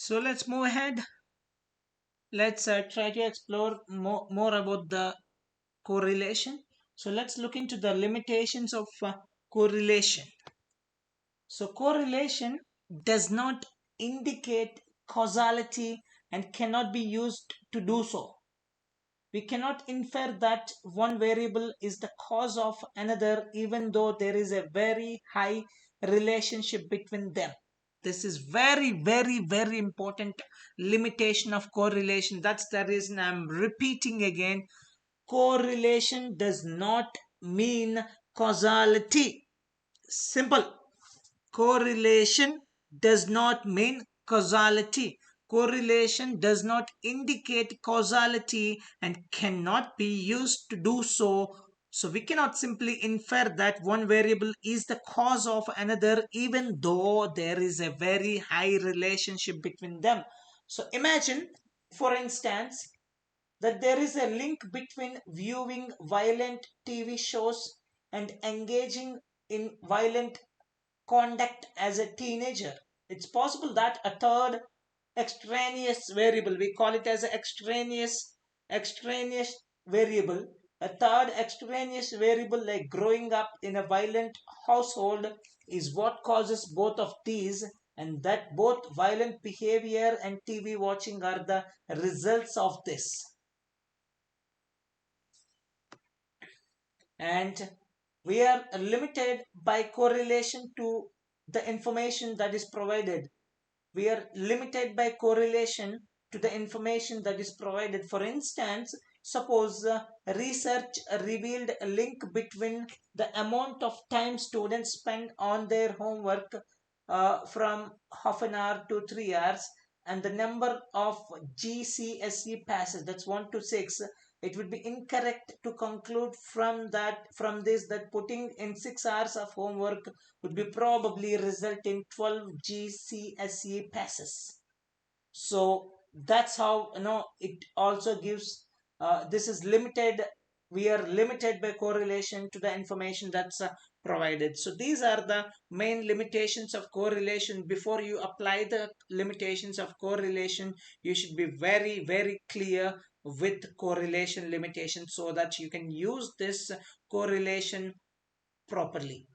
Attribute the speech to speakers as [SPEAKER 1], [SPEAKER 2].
[SPEAKER 1] So let's move ahead. Let's try to explore more about the correlation. So let's look into the limitations of correlation. So correlation does not indicate causality and cannot be used to do so. We cannot infer that one variable is the cause of another even though there is a very high relationship between them. This is very important limitation of correlation. That's the reason I'm repeating again. Correlation does not mean causality. Simple. Correlation does not mean causality. Correlation does not indicate causality and cannot be used to do so. So we cannot simply infer that one variable is the cause of another even though there is a very high relationship between them. So imagine, for instance, that there is a link between viewing violent TV shows and engaging in violent conduct as a teenager. It's possible that a third extraneous variable, we call it as extraneous variable, a third extraneous variable like growing up in a violent household is what causes both of these, and that both violent behavior and TV watching are the results of this. And we are limited by correlation to the information that is provided. We are limited by correlation to the information that is provided. For instance, suppose research revealed a link between the amount of time students spend on their homework from half an hour to 3 hours and the number of GCSE passes, that's 1 to 6. It would be incorrect to conclude from this that putting in 6 hours of homework would be probably result in 12 GCSE passes. So that's how it also gives. This is limited. We are limited by correlation to the information that's provided. So these are the main limitations of correlation. Before you apply the limitations of correlation, you should be very clear with correlation limitations so that you can use this correlation properly.